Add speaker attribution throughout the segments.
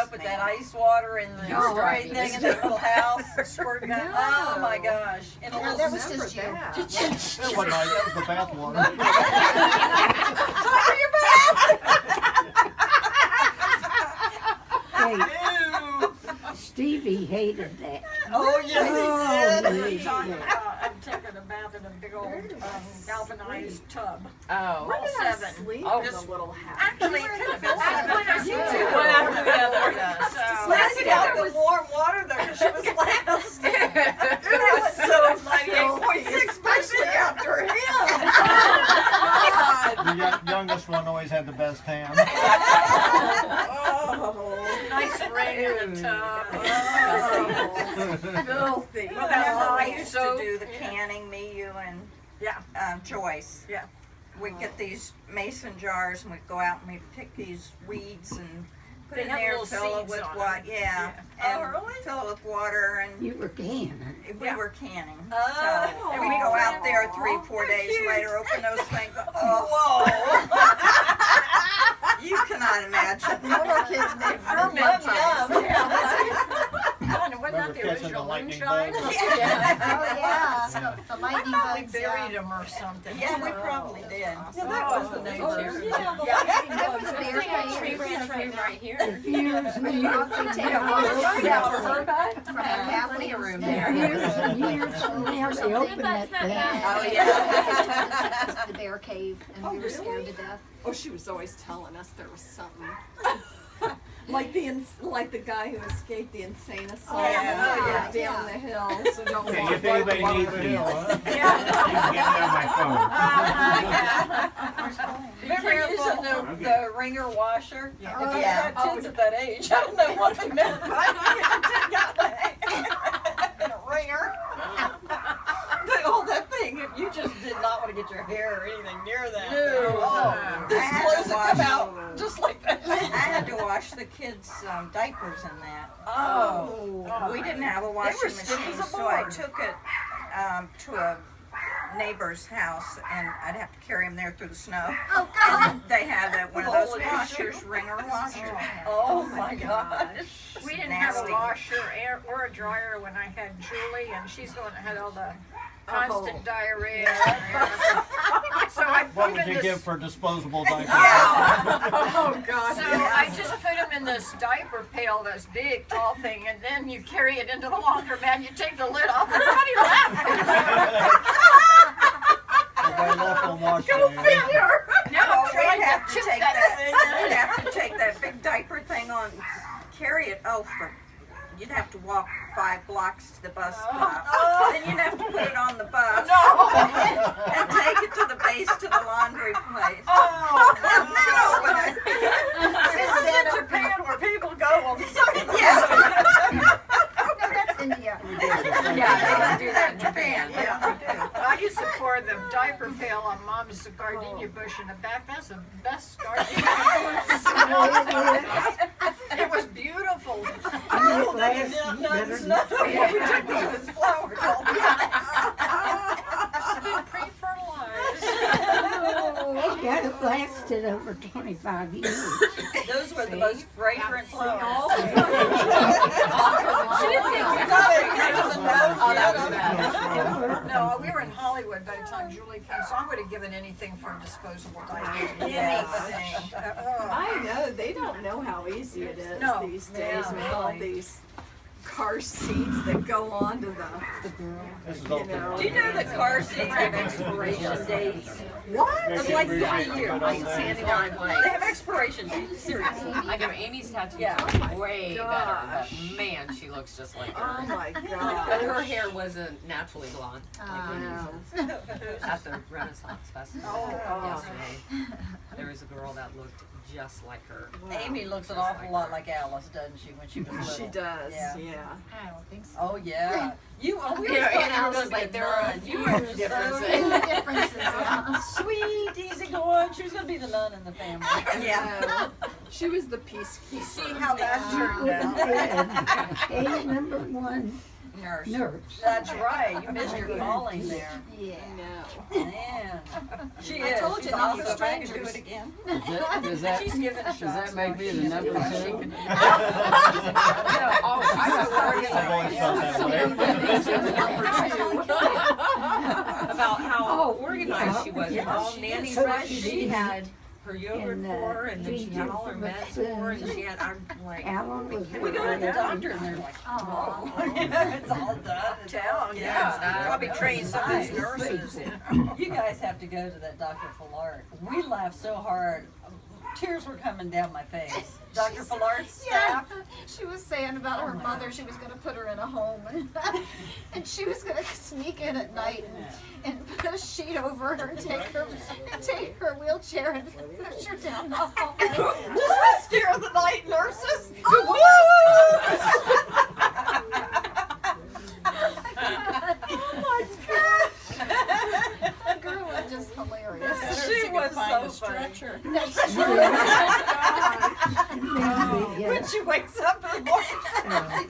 Speaker 1: up with that ice water and the spray thing in that little house? Squirt gun.
Speaker 2: No.
Speaker 1: Oh my gosh. And a
Speaker 3: No,
Speaker 1: little
Speaker 3: that was just you.
Speaker 4: That wasn't ice, that was the bath water.
Speaker 1: Time for your bath.
Speaker 2: Hey, Stevie hated that.
Speaker 1: Oh yes, he
Speaker 2: Oh,
Speaker 1: did.
Speaker 5: You're talking about I'm taking a bath in a big old galvanized tub.
Speaker 6: Oh.
Speaker 5: All seven.
Speaker 4: Sleep
Speaker 6: Oh,
Speaker 4: in the
Speaker 6: just-
Speaker 4: little house.
Speaker 5: Actually, it could have been seven.
Speaker 1: You two one after the other. So
Speaker 5: Last
Speaker 1: it out
Speaker 5: year
Speaker 1: the warm water though, because she was last. It was so 98.6, especially after him.
Speaker 4: The youngest one always had the best tan.
Speaker 1: Oh,
Speaker 5: nice ring in the tub.
Speaker 4: Filthy.
Speaker 5: Well, that's
Speaker 1: Remember,
Speaker 5: all
Speaker 1: we
Speaker 5: I
Speaker 1: used
Speaker 5: so-
Speaker 1: to do the
Speaker 5: yeah.
Speaker 1: canning, me, you, and
Speaker 5: Yeah.
Speaker 1: Joyce.
Speaker 5: Yeah.
Speaker 1: We'd get these mason jars and we'd go out and we'd pick these weeds and put
Speaker 5: They
Speaker 1: it in
Speaker 5: have
Speaker 1: there,
Speaker 5: little
Speaker 1: fill it
Speaker 5: seeds
Speaker 1: with
Speaker 5: on
Speaker 1: water.
Speaker 5: them.
Speaker 1: Yeah.
Speaker 5: Yeah.
Speaker 1: And fill it with water and
Speaker 2: You were canning.
Speaker 1: we
Speaker 5: Yeah.
Speaker 1: were canning.
Speaker 5: Oh.
Speaker 1: So, and we'd go out there 3-4 days later, open those things. Oh, you cannot imagine.
Speaker 4: Little kids make
Speaker 5: Ferment. Wasn't
Speaker 4: Remember
Speaker 5: that the
Speaker 4: catching the
Speaker 5: original
Speaker 4: lightning
Speaker 5: moonshine?
Speaker 4: bugs?
Speaker 3: Oh, yeah.
Speaker 4: Yeah.
Speaker 3: The
Speaker 5: I
Speaker 3: lightning
Speaker 5: thought we
Speaker 3: bugs,
Speaker 5: buried
Speaker 3: yeah.
Speaker 5: them or something.
Speaker 1: Yeah, we probably did.
Speaker 5: Yeah, that was the name.
Speaker 3: That was bear
Speaker 6: Tree
Speaker 3: cave.
Speaker 6: branch right here.
Speaker 2: Years and years
Speaker 3: They take a
Speaker 6: Yeah, for her bed.
Speaker 3: from the Catholic
Speaker 6: Plenty of room
Speaker 3: and
Speaker 6: there.
Speaker 2: years and years from now they open that thing.
Speaker 1: Oh, yeah.
Speaker 3: It's the bear cave, and we were scared to death.
Speaker 4: Oh, she was always telling us there was something. like the guy who escaped the insane asylum
Speaker 1: yeah.
Speaker 4: down the hill. So don't
Speaker 7: Okay,
Speaker 4: walk
Speaker 7: if anybody
Speaker 4: up
Speaker 7: needs
Speaker 4: the
Speaker 7: me,
Speaker 4: hill.
Speaker 7: you can get me on my phone.
Speaker 1: Remember using the ringer washer?
Speaker 5: Yeah.
Speaker 1: If you
Speaker 3: Yeah.
Speaker 1: had kids at that age, I don't know what they meant, but I know you got a ringer. Oh, that thing, you just did not want to get your hair or anything near that.
Speaker 5: No.
Speaker 1: Oh,
Speaker 5: I
Speaker 1: this
Speaker 5: had
Speaker 1: clothes
Speaker 5: to
Speaker 1: would come
Speaker 5: wash-
Speaker 1: out just like that.
Speaker 5: I had to wash the kids' diapers in that.
Speaker 1: Oh.
Speaker 5: We didn't have a washing
Speaker 1: were stiff
Speaker 5: machine,
Speaker 1: as a
Speaker 5: so I
Speaker 1: board.
Speaker 5: took it to a neighbor's house, and I'd have to carry them there through the snow.
Speaker 3: Oh, God.
Speaker 5: And they had one of those washers, wringer washers.
Speaker 1: Oh my gosh.
Speaker 8: We didn't have
Speaker 5: Nasty.
Speaker 8: a washer or a dryer when I had Julie, and she's the one that had all the constant diarrhea. So I
Speaker 4: What
Speaker 8: put
Speaker 4: would
Speaker 8: them in
Speaker 4: you
Speaker 8: this.
Speaker 4: give for disposable diapers?
Speaker 5: Oh, God.
Speaker 8: So I just put them in this diaper pail, this big tall thing, and then you carry it into the laundromat. You take the lid off. Everybody laughs.
Speaker 4: Everybody left on wash
Speaker 8: Go
Speaker 4: day.
Speaker 8: figure. No,
Speaker 5: Oh,
Speaker 8: I'm trying
Speaker 5: we'd have
Speaker 8: to
Speaker 5: to
Speaker 8: tip
Speaker 5: take
Speaker 8: that.
Speaker 5: we'd have to take that big diaper thing on, carry it, you'd have to walk 5 blocks to the bus stop. Then you'd have to put it on the bus. And take it to the base to the laundry place. And then open it.
Speaker 1: This is in Japan where people go on Sunday.
Speaker 5: Yeah.
Speaker 3: No, that's India.
Speaker 6: Yeah, they do that in Japan.
Speaker 5: Yeah, they do.
Speaker 8: I used to pour the diaper pail on Mom's gardenia bush in the back. That's the best gardenia bush. It was beautiful.
Speaker 1: Oh, that is not what we took those flowers all the time.
Speaker 8: It's been pre-fertilized.
Speaker 2: Yeah, it lasted over 25 years.
Speaker 1: Those were the most fragrant flowers.
Speaker 6: She didn't say it was
Speaker 8: Oh,
Speaker 6: that was bad.
Speaker 8: No, we were in Hollywood by the time Julie came, so I would have given anything for a disposable diaper.
Speaker 1: Yes.
Speaker 8: Anything.
Speaker 4: I know, they don't know how easy it is
Speaker 8: No.
Speaker 4: these days
Speaker 1: Yeah,
Speaker 4: with all
Speaker 1: really.
Speaker 4: these car seats that go on to the This is
Speaker 1: Do you know that car seats have expiration dates?
Speaker 4: What?
Speaker 1: Of like 3 years.
Speaker 6: Like standing on
Speaker 1: They
Speaker 6: like,
Speaker 1: have expiration dates, seriously.
Speaker 6: I know Amy's tattoo
Speaker 1: Yeah.
Speaker 6: is way better, but man, she looks just like
Speaker 4: Oh
Speaker 6: her.
Speaker 4: my
Speaker 6: But
Speaker 4: god.
Speaker 6: her hair wasn't naturally blonde.
Speaker 3: Oh.
Speaker 6: At the Renaissance Festival yesterday, there was a girl that looked just like her.
Speaker 1: Amy looks an awful lot like Alice, doesn't she, when she was little?
Speaker 4: She does,
Speaker 1: Yeah.
Speaker 4: yeah.
Speaker 3: I don't think so.
Speaker 1: Oh, yeah. We
Speaker 6: Yeah,
Speaker 1: always
Speaker 6: and
Speaker 1: thought you were
Speaker 6: Alice
Speaker 1: going
Speaker 6: was
Speaker 1: to
Speaker 6: like,
Speaker 1: be
Speaker 6: there are a
Speaker 1: nun.
Speaker 6: few
Speaker 1: You were
Speaker 6: differences.
Speaker 1: so
Speaker 3: Differences, yeah.
Speaker 1: sweet, easygoing. She was going to be the nun in the family.
Speaker 5: Yeah.
Speaker 4: She was the peacekeeper.
Speaker 5: See how that turned out.
Speaker 2: A number 1
Speaker 5: Nurse.
Speaker 2: nurse.
Speaker 1: That's right. You missed your calling there.
Speaker 3: Yeah.
Speaker 4: No.
Speaker 1: Man. She
Speaker 5: I
Speaker 1: is.
Speaker 5: told
Speaker 1: She's
Speaker 5: you not to
Speaker 1: awesome.
Speaker 5: go back and do it again.
Speaker 9: Does that,
Speaker 1: She's giving
Speaker 9: does that
Speaker 1: shots.
Speaker 9: make me the number 2?
Speaker 6: all nanny
Speaker 2: So
Speaker 6: fresh.
Speaker 2: she
Speaker 6: She
Speaker 2: did.
Speaker 6: had her yogurt
Speaker 2: And,
Speaker 6: for her, and then she had all her
Speaker 2: feed her
Speaker 6: meds
Speaker 2: for
Speaker 6: for her, and
Speaker 2: food.
Speaker 6: she had, I'm like,
Speaker 2: Alan was
Speaker 1: We go to the doctor and they're like,
Speaker 3: Aw.
Speaker 1: oh, it's all done. It's all,
Speaker 5: Town, yeah. Probably trained some of those nurses.
Speaker 1: You guys have to go to that Dr. Fallard. We laughed so hard. Tears were coming down my face. Dr. Fallard's
Speaker 3: Yeah,
Speaker 1: staff.
Speaker 3: she was saying about her mother, she was gonna put her in a home, and she was gonna sneak in at night and put a sheet over her and take her wheelchair and push her down the hallway.
Speaker 1: Just to scare the night nurses.
Speaker 3: The girl was just hilarious.
Speaker 1: She was so funny.
Speaker 3: That's true.
Speaker 1: When she wakes up in the morning.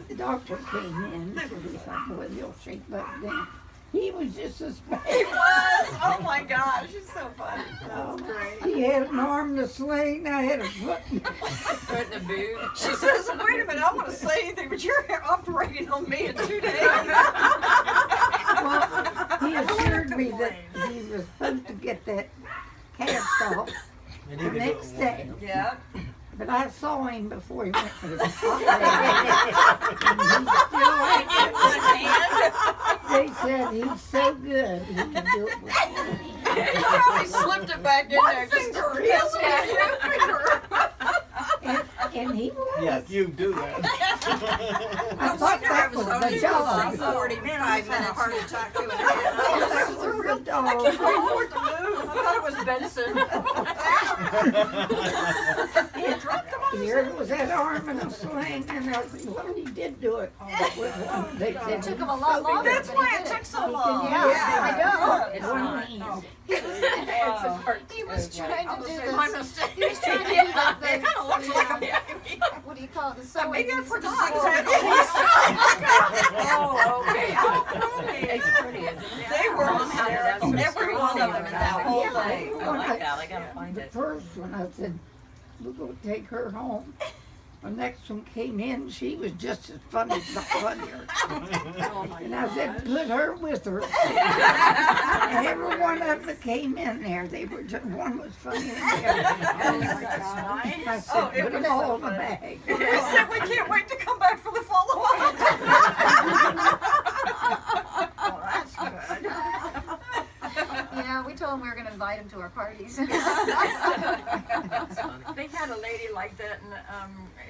Speaker 2: The doctor came in, he thought, well, you'll shake, but then he was just as bad.
Speaker 1: He was. Oh my gosh, she's so funny. That's great.
Speaker 2: He had an arm to sling, I had a foot.
Speaker 6: put in a boot.
Speaker 1: She says, wait a minute, I want to say anything, but you're operating on me in 2 days.
Speaker 2: Well, he assured me that he was supposed to get that cast off
Speaker 7: And
Speaker 2: the
Speaker 7: you can
Speaker 2: next
Speaker 7: do it
Speaker 2: day.
Speaker 1: Yeah.
Speaker 2: But I saw him before he went to the hospital. They said he's so good, he can do it with one
Speaker 1: He
Speaker 2: hand.
Speaker 1: probably slipped it back in there just to
Speaker 2: And he was.
Speaker 7: Yes, you do that.
Speaker 2: I thought that was the dog.
Speaker 5: 45 minutes heart attack to
Speaker 2: That was the dog.
Speaker 1: I thought it was Benson.
Speaker 2: Here was that arm in a sling, and well, he did do it with one. They said
Speaker 3: It took him a lot longer.
Speaker 1: That's
Speaker 3: but
Speaker 1: why
Speaker 3: he
Speaker 1: it
Speaker 3: did
Speaker 1: took so long.
Speaker 3: Yeah, I know.
Speaker 6: It's
Speaker 2: one
Speaker 6: not.
Speaker 2: hand.
Speaker 3: He was trying to do
Speaker 1: My
Speaker 3: this.
Speaker 1: mistake.
Speaker 3: He was trying to do the
Speaker 1: It kind of looks like a baby.
Speaker 3: what do you call it? The sewing.
Speaker 1: Maybe I forgot.
Speaker 6: Oh, okay. It's pretty, isn't it?
Speaker 1: They were hysterical. Every one of them in that whole thing.
Speaker 6: I like that. I gotta find
Speaker 2: The
Speaker 6: it.
Speaker 2: first one, I said, we're going to take her home. The next one came in, she was just as funny, if not funnier. And I said, put her with her. And every one of them that came in there, they were just, one was funnier than the other. I said,
Speaker 1: Oh, it
Speaker 2: put
Speaker 1: was
Speaker 2: them all
Speaker 1: so
Speaker 2: in the
Speaker 1: funny.
Speaker 2: bag.
Speaker 1: They said we can't wait to come back for the follow-up.
Speaker 5: Oh, that's good.
Speaker 3: Yeah, we told him we were going to invite him to our parties.
Speaker 8: They had a lady like that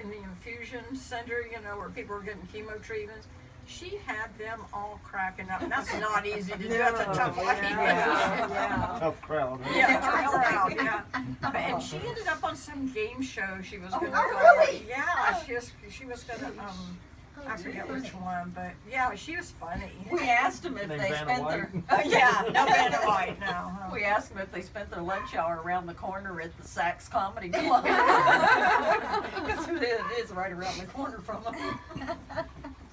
Speaker 8: in the infusion center, you know, where people were getting chemo treatments. She had them all cracking up. And that's not easy to do. That's a tough life.
Speaker 5: Yeah.
Speaker 7: Tough crowd. Huh?
Speaker 8: Yeah, tough crowd, yeah. And she ended up on some game show she was gonna go.
Speaker 3: really?
Speaker 8: Yeah, she was gonna I forget which one, but yeah, she was funny.
Speaker 1: We asked them if
Speaker 7: Named
Speaker 1: they
Speaker 7: Vanna
Speaker 1: spent
Speaker 7: White?
Speaker 1: their
Speaker 8: Yeah, no Vanna White, no.
Speaker 1: we asked them if they spent their lunch hour around the corner at the Saks Comedy Club. Because it is right around the corner from them.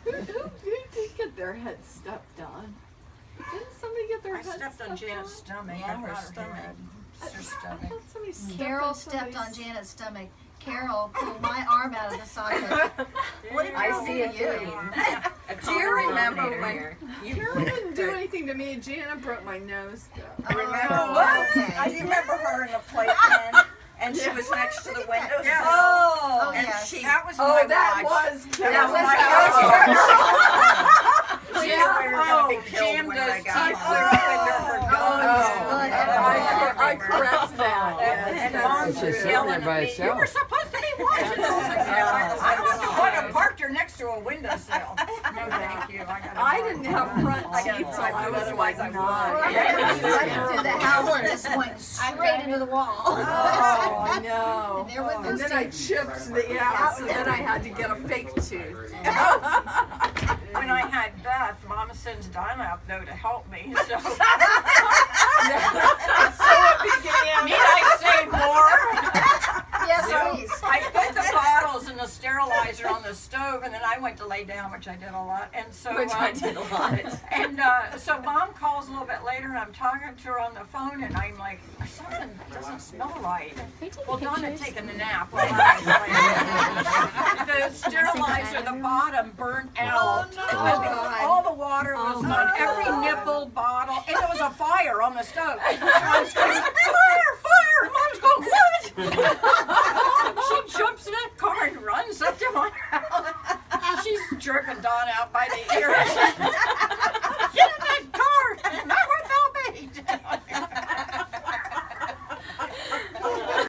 Speaker 4: Who did get their head stepped on? Didn't somebody get their
Speaker 8: I
Speaker 4: head
Speaker 8: stepped on Janet's stomach.
Speaker 1: Yeah,
Speaker 8: not
Speaker 1: her
Speaker 8: head.
Speaker 1: stomach.
Speaker 8: It's her stomach.
Speaker 4: I thought somebody stepped
Speaker 3: Carol
Speaker 4: on
Speaker 3: stepped on
Speaker 4: somebody's-
Speaker 3: Janet's stomach. Carol pulled my arm out of the socket.
Speaker 5: What did
Speaker 6: I
Speaker 5: Carol
Speaker 6: see a
Speaker 5: do to you?
Speaker 6: theme.
Speaker 5: Do you remember
Speaker 6: denominator
Speaker 5: when
Speaker 6: here.
Speaker 4: Carol didn't do anything to me. Jana broke my nose though.
Speaker 5: I remember
Speaker 3: Oh, okay.
Speaker 5: I remember her in the playpen, and she was next to the window.
Speaker 8: Yeah.
Speaker 3: Oh,
Speaker 5: and
Speaker 3: yes.
Speaker 5: she
Speaker 8: That was
Speaker 4: Oh,
Speaker 8: my
Speaker 4: that
Speaker 8: watch.
Speaker 4: was
Speaker 5: that was
Speaker 8: She
Speaker 5: we
Speaker 8: knew
Speaker 5: were
Speaker 8: we were
Speaker 5: gonna
Speaker 8: gonna
Speaker 5: be
Speaker 8: be
Speaker 5: killed
Speaker 8: jammed
Speaker 5: when
Speaker 8: those
Speaker 5: I
Speaker 8: teeth
Speaker 5: got
Speaker 8: clear
Speaker 5: home.
Speaker 8: up into her gums.
Speaker 4: I correct that.
Speaker 5: And
Speaker 4: That's
Speaker 5: Mom
Speaker 4: true.
Speaker 5: was yelling at me, "You were supposed to be watching this." I don't want to park her next to a windowsill. No, thank you.
Speaker 4: I didn't have front teeth till I was like
Speaker 3: Or
Speaker 4: 9.
Speaker 3: I went through the house and just went straight into the wall.
Speaker 4: Oh, I know.
Speaker 3: And there went
Speaker 4: And
Speaker 3: those
Speaker 4: then I
Speaker 3: teeth.
Speaker 4: chipped the, yeah, so then I had to get a fake tooth.
Speaker 8: When I had Beth, Mama sends Dinah though to help me. So need I say more?
Speaker 3: Yes,
Speaker 8: So
Speaker 3: please.
Speaker 8: I put the bottles in the sterilizer on the stove, and then I went to lay down, which I did a lot. And so,
Speaker 6: Which I did a lot.
Speaker 8: And so Mom calls a little bit later, and I'm talking to her on the phone, and I'm like, something doesn't smell right. Well, Donna had taken a nap while I was laying. The sterilizer, the bottom burnt out. And all the water was on every nipple, bottle, and there was a fire on the stove. Mom's going, fire, fire! Mom's going, what? She jumps in that car and runs up to my house. She's jerking Don out by the ears.